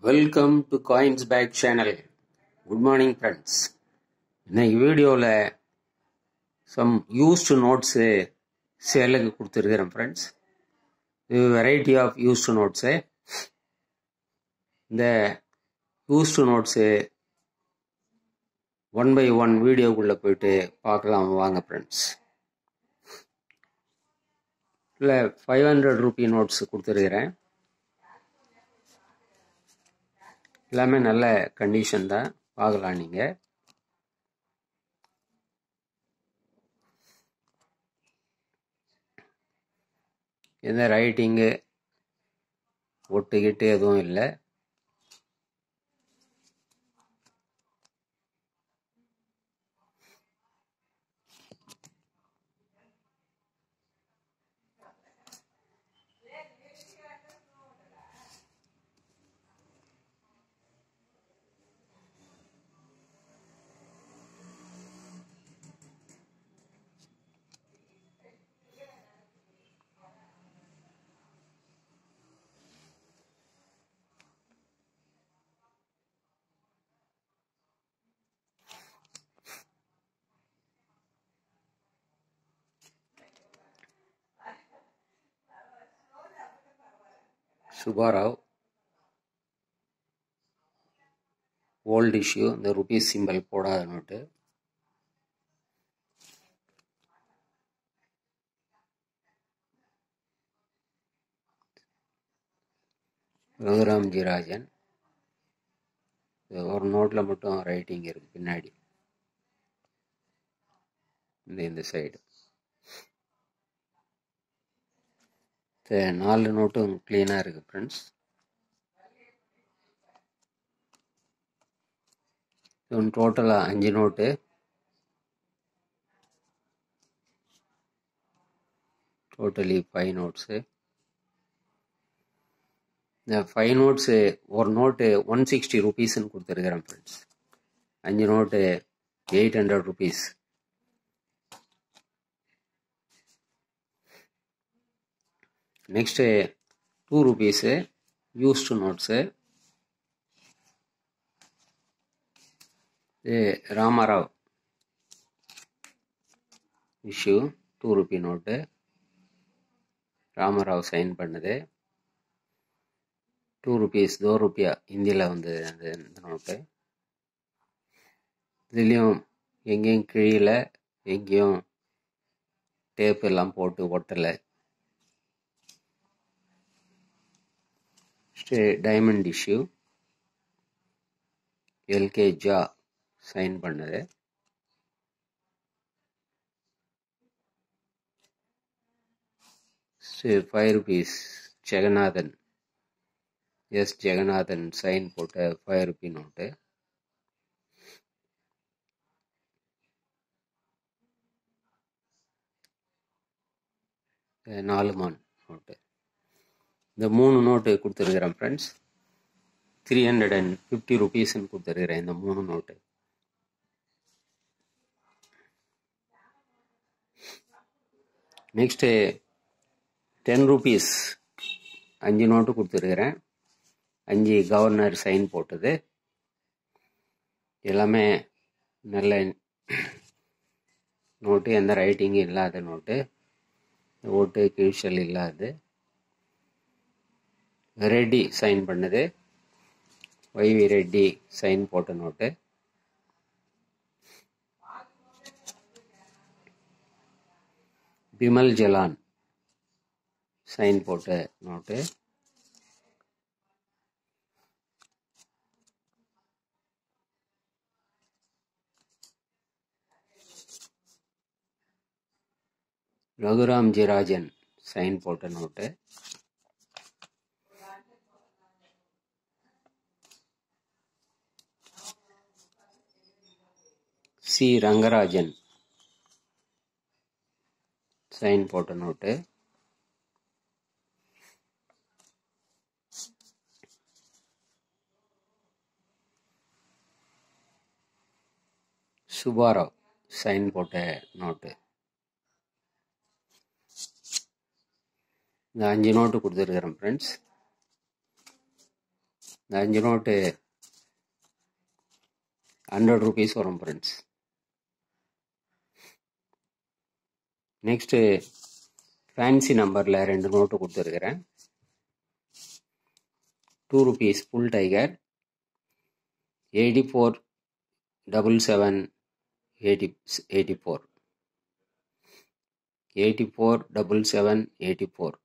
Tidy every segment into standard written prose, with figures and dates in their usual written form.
Welcome to Coins Bag channel. Good morning friends. இன்னைக்கு வீடியோவில் some used notes சேலுக்கு கொடுத்துருக்கிறேன் friends. இது வெரைட்டி ஆஃப் used notes. இந்த used notes one by one வீடியோக்குள்ளே போயிட்டு பார்க்கலாம் வாங்க friends. இல்லை 500 ரூபி நோட்ஸ் கொடுத்துருக்கிறேன். எல்லாமே நல்ல கண்டிஷன் தான், பார்க்கலாம் நீங்கள். எந்த ரைட்டிங்கு ஒட்டுக்கிட்டு எதுவும் இல்லை. சுபாராவ் ஓல்ட் இஷ்யூ, இந்த ருபீஸ் சிம்பிள் போடாத நோட்டு. ரகுராம்ஜி ராஜன், ஒரு நோட்டில் மட்டும் ரைட்டிங் இருக்கு பின்னாடி இந்த சைடு. 4 நோட்டும் கிளீனாக இருக்குது ஃப்ரெண்ட்ஸ். டோட்டலாக 5 நோட்டு. Totally 5 notes. இந்த 5 நோட்ஸு ஒரு நோட்டு 160 ரூபீஸ்ன்னு கொடுத்துருக்குறேன் friends. 5 note 800 rupees. Next 2 rupees used notes. இது Ramarao issue 2 rupee note. Ramarao sign பண்ணுது. 2 ரூபீஸ் 2 ரூபியா ஹிந்தியில் வந்து இந்த நோட்டு. இதுலேயும் எங்கேயும் கிழியில, எங்கேயும் டேப் எல்லாம் போட்டு ஒட்டலை. Diamond issue LK Jha sign பண்ணது. ₹5 rupees Jagannathan, S Jagannathan sign போட்ட 5 ரூபி நோட்டு. நாலுமான் நோட்டு. இந்த 3 நோட்டு கொடுத்துருக்குறேன் ஃப்ரெண்ட்ஸ். 350 ரூபீஸ்ன்னு கொடுத்துருக்குறேன் இந்த 3 நோட்டு. நெக்ஸ்ட்டு 10 ரூபீஸ் 5 நோட்டு கொடுத்துருக்குறேன். 5 கவர்னர் சைன் போட்டது. எல்லாமே நல்ல நோட்டு, எந்த ரைட்டிங்கும் இல்லாத நோட்டு, ஓட்டு கிழிச்சல் இல்லாது. ரெட்டி சைன் பண்ணுது. வைவி ரெட்டி சைன் போட்ட நோட்டு. பிமல் ஜலான் சைன் போட்ட நோட்டு. ரகுராம்ஜி ராஜன் சைன் போட்ட நோட்டு. சி ரங்கராஜன் சைன் போட்ட நோட்டு. சுபாராவ் சைன் போட்ட நோட்டு. இந்த 5 நோட்டு கொடுத்துருக்குறேன் ஃப்ரெண்ட்ஸ். இந்த 5 நோட்டு 100 rupees வரும் ஃப்ரெண்ட்ஸ். நெக்ஸ்ட்டு ஃபேன்சி நம்பரில் 2 நோட்டு கொடுத்துருக்குறேன். 2 rupees full tiger 847784 847784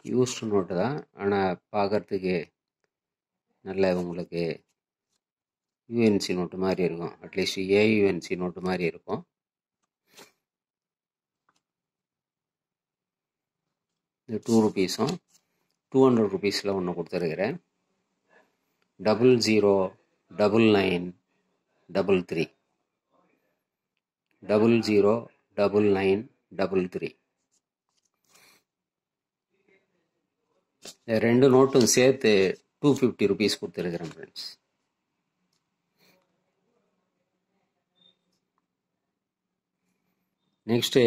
used note தான், ஆனால் பார்க்குறதுக்கு நல்ல உங்களுக்கு யூஎன்சி நோட்டு மாதிரி இருக்கும். அட்லீஸ்ட் ஏயுஎன்சி நோட்டு மாதிரி இருக்கும். இந்த 2 rupeesம் 200 rupeesல ஒன்று கொடுத்துருக்குறேன். 009933 009933 இந்த 2 நோட்டும் சேர்த்து 250 rupees கொடுத்துருக்குறேன் ஃப்ரெண்ட்ஸ். நெக்ஸ்ட்டு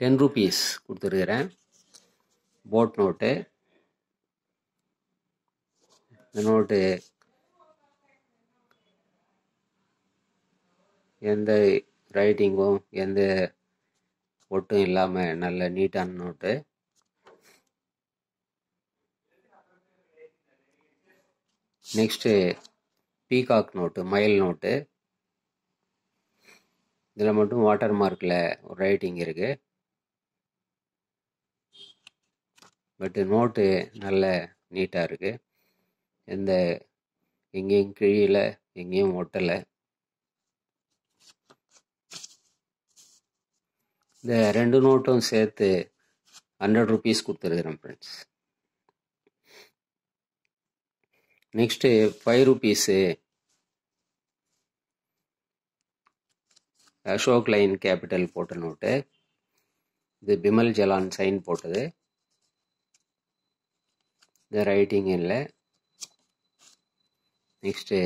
10 rupees கொடுத்துருக்குறேன். Boat note. இந்த நோட்டு எந்த ரைட்டிங்கும் எந்த ஒட்டும் இல்லாமல் நல்ல நீட்டான நோட்டு. நெக்ஸ்ட்டு பீகாக் நோட்டு, மயில் நோட்டு. இதில் மட்டும் வாட்டர் மார்க்கில் ஒரு ரைட்டிங் இருக்குது. பட்டு நோட்டு நல்ல நீட்டாக இருக்குது. எங்கேயும் கிழியல, எங்கேயும் ஒட்டலை. இந்த 2 நோட்டும் சேர்த்து 100 rupees கொடுத்துருக்குறேன் friends. Next 5 rupees Ashok line capital போட்ட நோட்டு. இது பிமல் ஜலான் சைன் போட்டது. இந்த ரைட்டிங் இல்லை. நெக்ஸ்ட்டு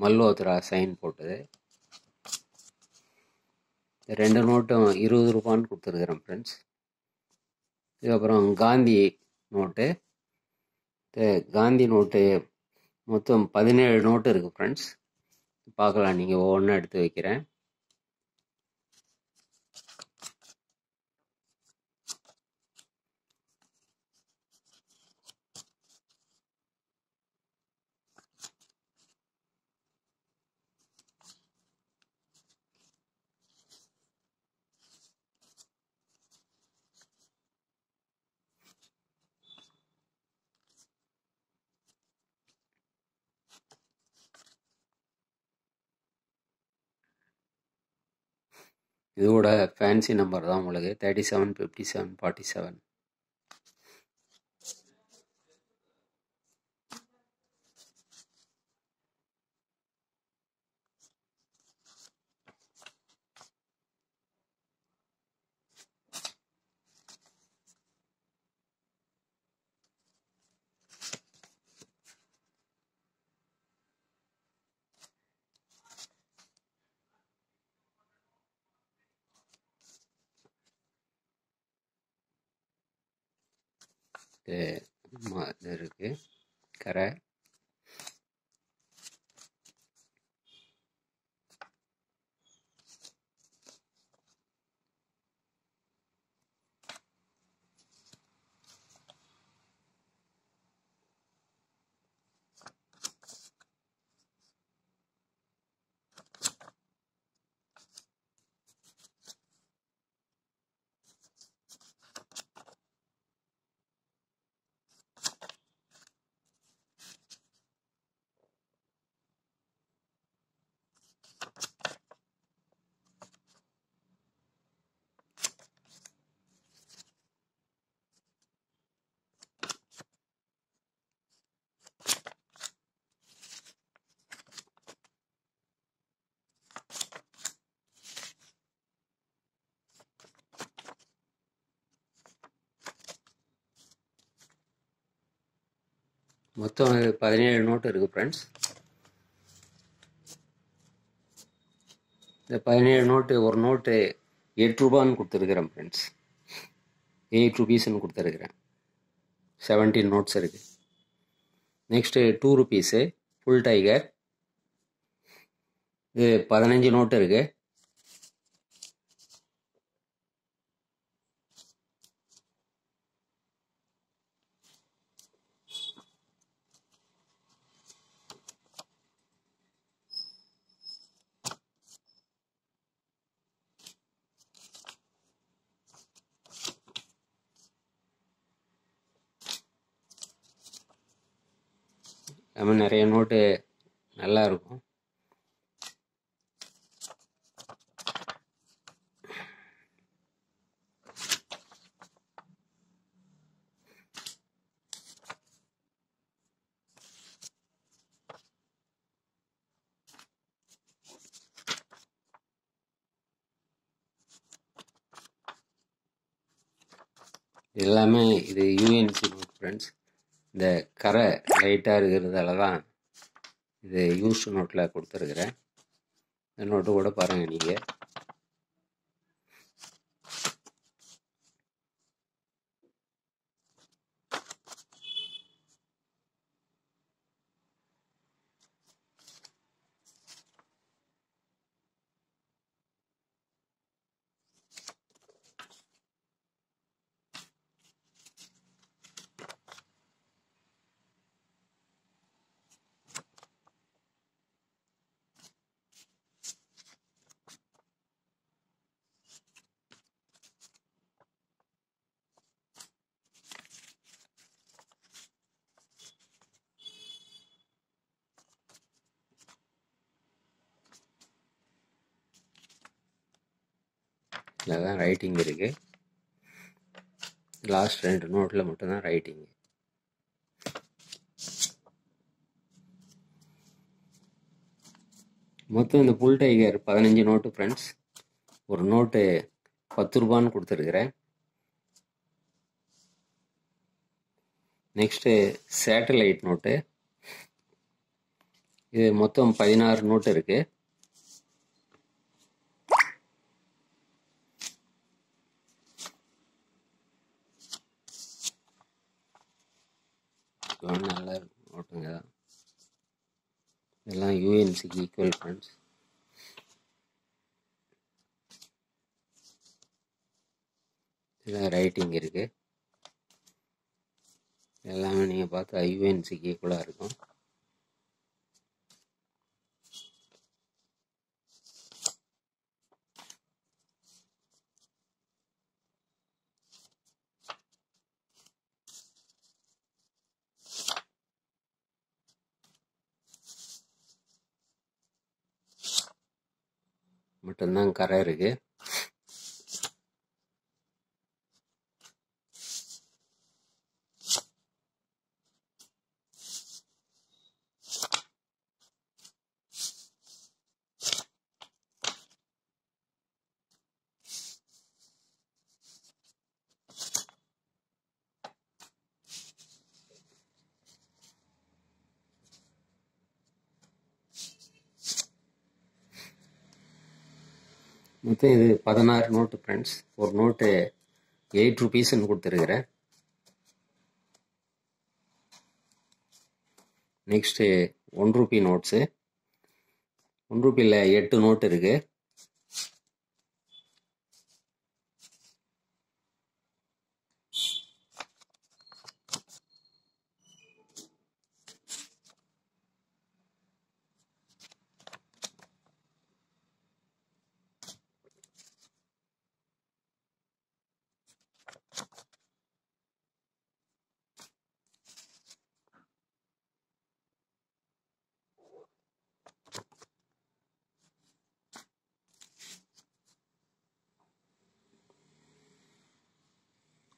மல்ஹோத்ரா சைன் போட்டது. 2 நோட்டும் 20 ரூபான்னு கொடுத்துருக்குறேன் ஃப்ரெண்ட்ஸ். இதுக்கப்புறம் காந்தி நோட்டு. காந்தி நோட்டு மொத்தம் 17 நோட்டு இருக்குது ஃப்ரெண்ட்ஸ். பார்க்கலாம், நீங்கள் ஒவ்வொன்றா எடுத்து வைக்கிறேன். இதோட ஃபேன்சி நம்பர் தான் உங்களுக்கு 375747. இது இருக்கு கரை. மொத்தம் 17 நோட்டு இருக்குது ஃப்ரெண்ட்ஸ். இந்த 17 நோட்டு, ஒரு நோட்டு 8 ரூபான்னு கொடுத்துருக்குறேன் ஃப்ரெண்ட்ஸ். 8 rupeesன்னு கொடுத்துருக்குறேன். 17 நோட்ஸ் இருக்குது. நெக்ஸ்ட்டு 2 ருபீஸு ஃபுல் டைகர், இது 15 நோட்டு இருக்குது. நம்ம நிறைய நோட்டு நல்லா இருக்கும். எல்லாமே இது யூஎன்சி நோட் ஃப்ரெண்ட்ஸ். இந்த கரை லைட்டாக இருக்கிறதால தான் இது யூஸ்டு நோட்டில் கொடுத்துருக்குறேன். இந்த நோட்டு கூட பாருங்கள் நீங்கள். இதில் தான் ரைட்டிங் இருக்குது. லாஸ்ட் 2 நோட்டில் மட்டும்தான் ரைட்டிங். மொத்தம் இந்த புல் டைகர் 15 நோட்டு ஃப்ரெண்ட்ஸ். ஒரு நோட்டு 10 ரூபான்னு கொடுத்துருக்குறேன். நெக்ஸ்ட்டு சேட்டலைட் நோட்டு, இது மொத்தம் 16 நோட்டு இருக்குது. நல்ல நோட்டுங்க தான். இதெல்லாம் யூஎன்சிக்கு ஈக்குவல் ஃப்ரெண்ட்ஸ். இதில் ரைட்டிங் இருக்குது. எல்லாமே நீங்கள் பார்த்தா யூஎன்சிக்கு ஈக்குவலாக இருக்கும். மட்டும்தான் கரை இருக்குது. மொத்தம் இது 16 நோட்டு ஃப்ரெண்ட்ஸ். ஒரு நோட்டு 8 ருபீஸ்ன்னு கொடுத்துருக்குறேன். Next 1 Ruby notes. 1 ரூபியில் 8 நோட்டு இருக்குது.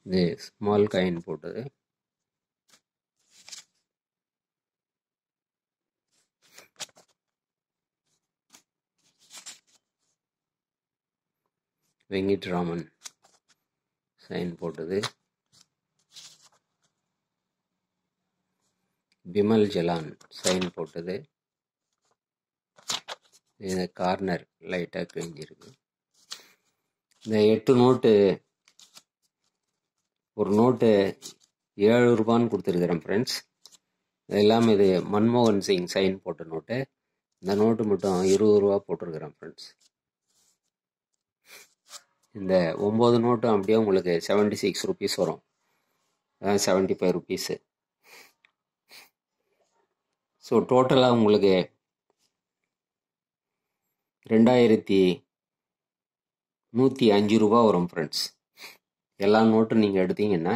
இது ஸ்மால் காயின் போட்டது. வெங்கிட்ராமன் சைன் போட்டது. பிமல் ஜலான் சைன் போட்டது. இந்த கார்னர் லைட்டாக கிழிஞ்சிருக்கு. இந்த 8 நோட்டு, ஒரு நோட்டு ரூபான்னு கொடுத்துருக்குறேன் ஃப்ரெண்ட்ஸ். எல்லாமே இது மன்மோகன் சிங் சைன் போட்ட நோட்டு. இந்த நோட்டு மட்டும் ரூபா போட்டிருக்கிறேன் ஃப்ரெண்ட்ஸ். இந்த 9 நோட்டும் அப்படியே உங்களுக்கு 76 ருபீஸ் வரும். அதான் 75 ருபீஸு. ஸோ டோட்டலாக உங்களுக்கு 2105 ரூபா வரும் ஃப்ரெண்ட்ஸ். எல்லா நோட்டும் நீங்கள் எடுத்தீங்கன்னா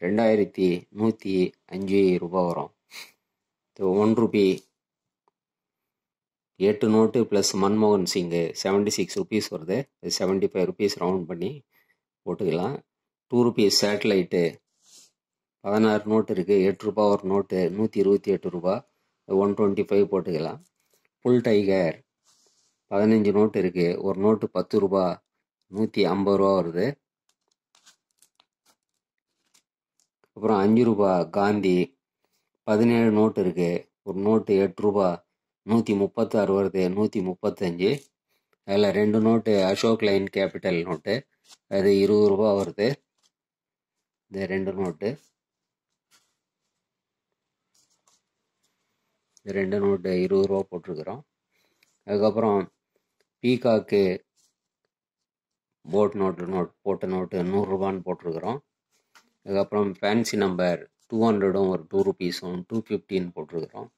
2105 ரூபா வரும். 1 ரூபி 8 நோட்டு ப்ளஸ் மன்மோகன் சிங்கு 76 ருபீஸ் வருது. 75 ருபீஸ் ரவுண்ட் பண்ணி போட்டுக்கலாம். 2 ருபீஸ் சேட்டலைட்டு 16 நோட்டு இருக்குது. 8 ரூபா ஒரு நோட்டு 128 ரூபா, 125 போட்டுக்கலாம். புல் டைகர் 15 நோட்டு இருக்குது. ஒரு நோட்டு 10 ரூபா, 150 ரூபா வருது. அப்புறம் 5 ரூபா காந்தி 17 நோட்டு இருக்குது. ஒரு நோட்டு 8 ரூபா, 136 வருது, 135. அதில் 2 note Ashok line capital note, அது 20 ரூபா வருது. இந்த 2 நோட்டு 20 ரூபா போட்டிருக்கிறோம். அதுக்கப்புறம் பீகாக்கு போட் நோட்டு போட்ட நோட்டு 100 ரூபான்னு போட்டிருக்கிறோம். அதுக்கப்புறம் ஃபேன்சி நம்பர் 200ம் ஒரு 2 ருபீஸும் 215 போட்டிருக்கிறோம்.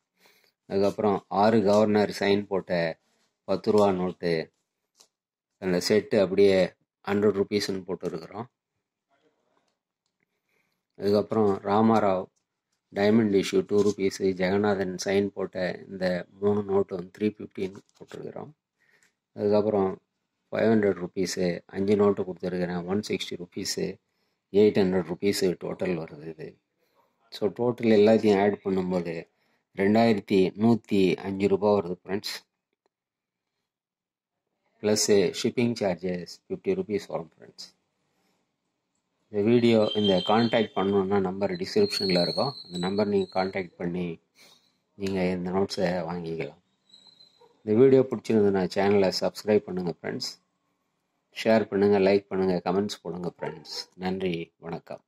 அதுக்கப்புறம் 6 கவர்னர் சைன் போட்ட 10 ரூபா நோட்டு, அந்த செட்டு அப்படியே 100 ருபீஸ்ன்னு போட்டுருக்குறோம். அதுக்கப்புறம் Ramarao diamond issue 2 rupees, Jagannathan sign போட்ட இந்த 3 நோட்டும் 315 போட்டிருக்கிறோம். அதுக்கப்புறம் 500 ருபீஸு 5 நோட்டு கொடுத்துருக்குறேன், 160 ருபீஸு, 800 ருபீஸு டோட்டல் வருது இது. ஸோ டோட்டல் எல்லாத்தையும் ஆட் பண்ணும்போது 2105 ரூபா வருது friends. Plus shipping charges 50 rupees வரும் ஃப்ரெண்ட்ஸ். இந்த கான்டாக்ட் பண்ணணுன்னா நம்பர் டிஸ்கிரிப்ஷனில் இருக்கும். அந்த நம்பர் நீங்கள் கான்டாக்ட் பண்ணி நீங்கள் இந்த நோட்ஸை வாங்கிக்கலாம். இந்த வீடியோ பிடிச்சிருந்ததுன்னா சேனலை சப்ஸ்கிரைப் பண்ணுங்கள் ஃப்ரெண்ட்ஸ். ஷேர் பண்ணுங்கள், லைக் பண்ணுங்கள், கமெண்ட்ஸ் போடுங்க ஃப்ரெண்ட்ஸ். நன்றி, வணக்கம்.